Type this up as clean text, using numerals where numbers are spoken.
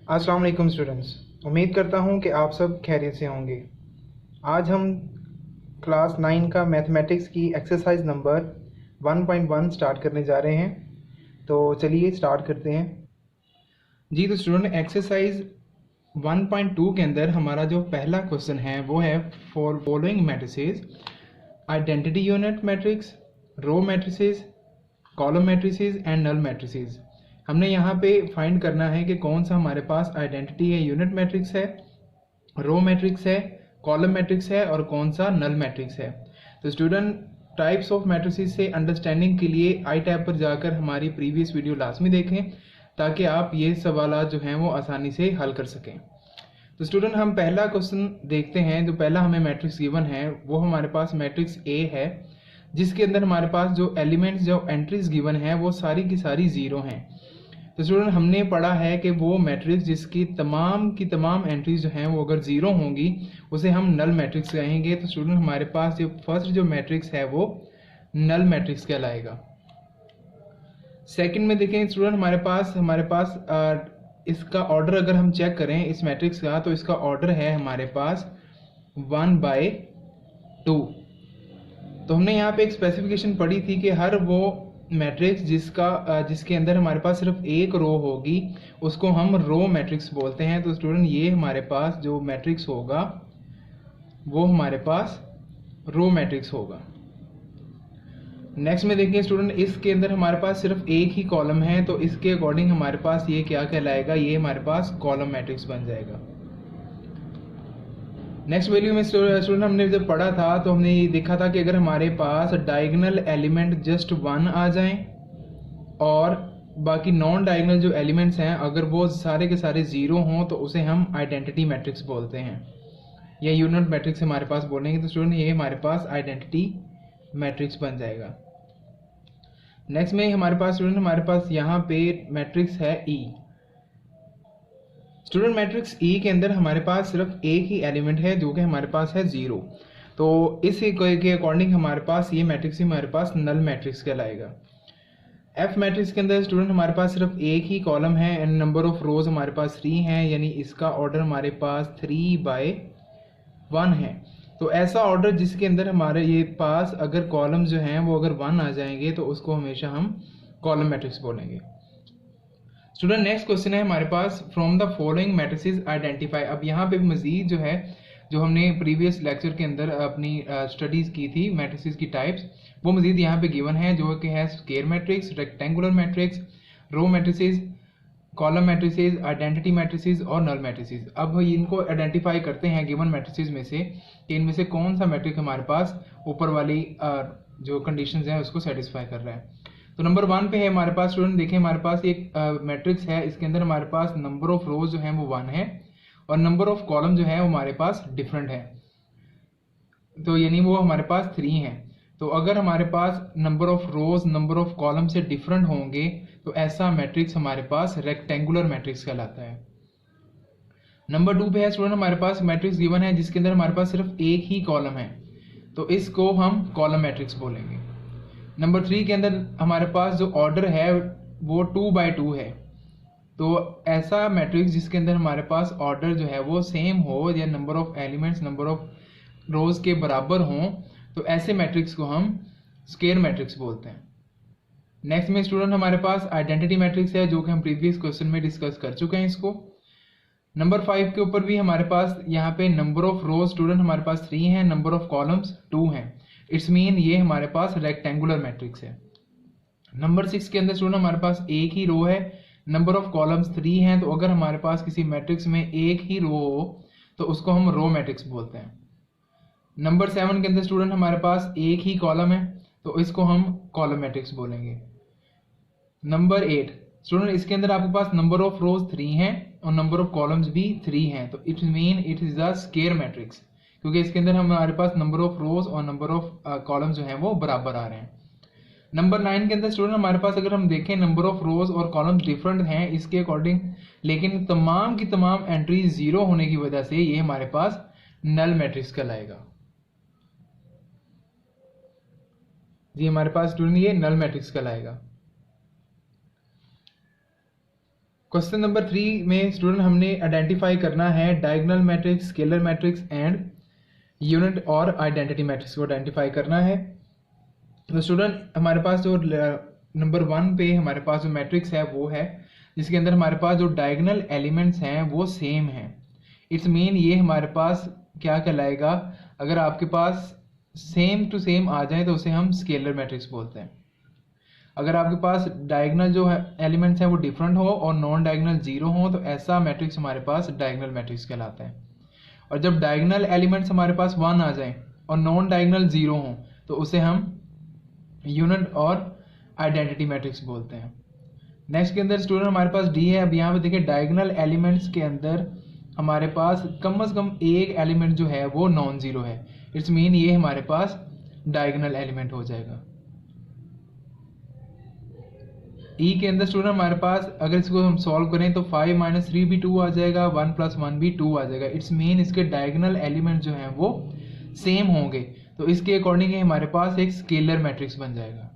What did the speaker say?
अस्सलाम वालेकुम स्टूडेंट्स। उम्मीद करता हूँ कि आप सब खैरियत से होंगे। आज हम क्लास 9 का मैथमेटिक्स की एक्सरसाइज नंबर 1.1 स्टार्ट करने जा रहे हैं। तो चलिए स्टार्ट करते हैं जी। तो स्टूडेंट, एक्सरसाइज 1.2 के अंदर हमारा जो पहला क्वेश्चन है वो है for following matrices identity unit matrix, row matrices, column matrices and null matrices. हमने यहाँ पे फाइंड करना है कि कौन सा हमारे पास आइडेंटिटी है, यूनिट मैट्रिक्स है, रो मैट्रिक्स है, कॉलम मैट्रिक्स है और कौन सा नल मैट्रिक्स है। तो स्टूडेंट, टाइप्स ऑफ मैट्रिसेस से अंडरस्टैंडिंग के लिए आई टैब पर जाकर हमारी प्रीवियस वीडियो लाजमी देखें ताकि आप ये सवाल जो हैं वो आसानी से हल कर सकें। तो स्टूडेंट, हम पहला क्वेश्चन देखते हैं। जो पहला हमें मैट्रिक्स गिवन है वो हमारे पास मैट्रिक्स ए है, जिसके अंदर हमारे पास जो एलिमेंट्स, जो एंट्रीज गिवन है वो सारी की सारी जीरो हैं। तो स्टूडेंट, हमने पढ़ा है कि वो मैट्रिक्स जिसकी तमाम की तमाम एंट्रीज जो हैं वो अगर जीरो होंगी उसे हम नल मैट्रिक्स कहेंगे। तो स्टूडेंट, हमारे पास जो फर्स्ट जो मैट्रिक्स है वो नल मैट्रिक्स कहलाएगा। सेकंड में देखें स्टूडेंट, हमारे पास इसका ऑर्डर अगर हम चेक करें इस मैट्रिक्स का, तो इसका ऑर्डर है हमारे पास 1/2। तो हमने यहाँ पे एक स्पेसिफिकेशन पढ़ी थी कि हर वो मैट्रिक्स जिसके अंदर हमारे पास सिर्फ एक रो होगी उसको हम रो मैट्रिक्स बोलते हैं। तो स्टूडेंट, ये हमारे पास जो मैट्रिक्स होगा वो हमारे पास रो मैट्रिक्स होगा। नेक्स्ट में देखिए स्टूडेंट, इसके अंदर हमारे पास सिर्फ एक ही कॉलम है, तो इसके अकॉर्डिंग हमारे पास ये क्या कहलाएगा, ये हमारे पास कॉलम मैट्रिक्स बन जाएगा। नेक्स्ट वैल्यू में स्टूडेंट, हमने जब पढ़ा था तो हमने ये देखा था कि अगर हमारे पास डायगोनल एलिमेंट जस्ट 1 आ जाएं और बाकी नॉन डायगोनल जो एलिमेंट्स हैं अगर वो सारे के सारे जीरो हों तो उसे हम आइडेंटिटी मैट्रिक्स बोलते हैं, या यूनिट मैट्रिक्स हमारे पास बोलेंगे। तो स्टूडेंट, ये हमारे पास आइडेंटिटी मैट्रिक्स बन जाएगा। नेक्स्ट में हमारे पास यहाँ पे मैट्रिक्स है ई। स्टूडेंट, मैट्रिक्स ई के अंदर हमारे पास सिर्फ एक ही एलिमेंट है जो कि हमारे पास है 0। तो इस के अकॉर्डिंग हमारे पास ये मैट्रिक्स हमारे पास नल मैट्रिक्स कहलाएगा। एफ मैट्रिक्स के अंदर स्टूडेंट हमारे पास सिर्फ एक ही कॉलम है एंड नंबर ऑफ रोज हमारे पास 3 हैं, यानी इसका ऑर्डर हमारे पास 3/1 है। तो ऐसा ऑर्डर जिसके अंदर हमारे ये पास अगर कॉलम जो हैं वो अगर 1 आ जाएंगे तो उसको हमेशा हम कॉलम मैट्रिक्स बोलेंगे। स्टूडेंट, नेक्स्ट क्वेश्चन है हमारे पास from the following matrices identify. अब यहाँ पे मजीद जो है, जो हमने प्रीवियस लेक्चर के अंदर अपनी स्टडीज की थी मैट्रिसेस की टाइप्स, वो मजीद यहाँ पे गिवन है, जो कि है square matrix, rectangular matrix, row matrices, column matrices, identity matrices और नल मैट्रिसेस। अब इनको आइडेंटिफाई करते हैं गिवन मैट्रिसेस में से कि इनमें से कौन सा मैट्रिक हमारे पास ऊपर वाली जो कंडीशंस हैं उसको सेटिस्फाई कर रहा है। तो नंबर 1 पे है हमारे पास स्टूडेंट, देखिए हमारे पास एक मैट्रिक्स है, इसके अंदर हमारे पास नंबर ऑफ रोज जो है वो 1 है और नंबर ऑफ कॉलम जो है वो हमारे पास डिफरेंट है, तो यानी वो हमारे पास 3 है। तो अगर हमारे पास number of rows number of column से डिफरेंट होंगे तो ऐसा मैट्रिक्स हमारे पास रेक्टेंगुलर मैट्रिक्स कहलाता है। नंबर 2 पे है स्टूडेंट, हमारे पास मैट्रिक्स गिवन है जिसके अंदर हमारे पास सिर्फ एक ही कॉलम है, तो इसको हम कॉलम मैट्रिक्स बोलेंगे। नंबर 3 के अंदर हमारे पास जो ऑर्डर है वो 2/2 है, तो ऐसा मैट्रिक्स जिसके अंदर हमारे पास ऑर्डर जो है वो सेम हो या number of elements number of रोज के बराबर हों, तो ऐसे मैट्रिक्स को हम स्क्वायर मैट्रिक्स बोलते हैं। नेक्स्ट में स्टूडेंट हमारे पास आइडेंटिटी मैट्रिक्स है, जो कि हम प्रीवियस क्वेश्चन में डिस्कस कर चुके हैं इसको। नंबर 5 के ऊपर भी हमारे पास यहाँ पे नंबर ऑफ रोज स्टूडेंट हमारे पास 3 है, नंबर ऑफ कॉलम्स 2 हैं, इट्स मीन ये हमारे पास रेक्टेंगुलर मैट्रिक्स है। नंबर 6 के अंदर स्टूडेंट हमारे पास एक ही रो है, नंबर ऑफ कॉलम्स 3 हैं, तो अगर हमारे पास किसी मैट्रिक्स में एक ही रो हो तो उसको हम रो मैट्रिक्स बोलते हैं। नंबर 7 के अंदर स्टूडेंट हमारे पास एक ही कॉलम है, तो इसको हम कॉलम मैट्रिक्स बोलेंगे। नंबर 8 स्टूडेंट, इसके अंदर आपके पास नंबर ऑफ रोज 3 हैं और नंबर ऑफ कॉलम्स भी 3 हैं, तो it mean it is the square matrix, क्योंकि इसके अंदर हमारे पास नंबर ऑफ रोज और नंबर ऑफ कॉलम्स जो हैं वो बराबर आ रहे हैं। नंबर 9 के अंदर स्टूडेंट हमारे पास अगर हम देखें नंबर ऑफ रोज और कॉलम्स डिफरेंट हैं इसके अकॉर्डिंग, लेकिन तमाम की तमाम एंट्री 0 होने की वजह से ये हमारे पास नल मैट्रिक्स कहलाएगा। जी हमारे पास स्टूडेंट ये नल मैट्रिक्स कहलाएगा। क्वेश्चन नंबर 3 में स्टूडेंट हमने आइडेंटिफाई करना है diagonal matrix, scalar matrix and unit और आइडेंटिटी मैट्रिक्स को आइडेंटिफाई करना है। तो स्टूडेंट हमारे पास जो नंबर 1 पे हमारे पास जो मैट्रिक्स है वो है जिसके अंदर हमारे पास जो डायगोनल एलिमेंट्स हैं वो सेम हैं। इट्स मीन ये हमारे पास क्या कहलाएगा, अगर आपके पास सेम टू सेम आ जाए तो उसे हम स्केलर मैट्रिक्स बोलते हैं। अगर आपके पास डायगोनल जो है एलिमेंट्स हैं वो डिफरेंट हो और नॉन डायगोनल जीरो हो तो ऐसा मैट्रिक्स हमारे पास डायगोनल मैट्रिक्स कहलाता है। और जब डायगोनल एलिमेंट्स हमारे पास 1 आ जाएं और नॉन डायगोनल जीरो हो तो उसे हम यूनिट और आइडेंटिटी मैट्रिक्स बोलते हैं। नेक्स्ट के अंदर स्टूडेंट हमारे पास डी है। अब यहाँ पे देखिए डायगोनल एलिमेंट्स के अंदर हमारे पास कम से कम एक एलिमेंट जो है वो नॉन जीरो है। इट्स मीन ये हमारे पास डायगोनल एलिमेंट हो जाएगा। ई के अंदर स्टूडेंट हमारे पास अगर इसको हम सॉल्व करें तो 5 - 3 भी 2 आ जाएगा, 1 + 1 भी 2 आ जाएगा। इट्स मीन इसके डायगोनल एलिमेंट जो हैं वो सेम होंगे, तो इसके अकॉर्डिंग हमारे पास एक स्केलर मैट्रिक्स बन जाएगा।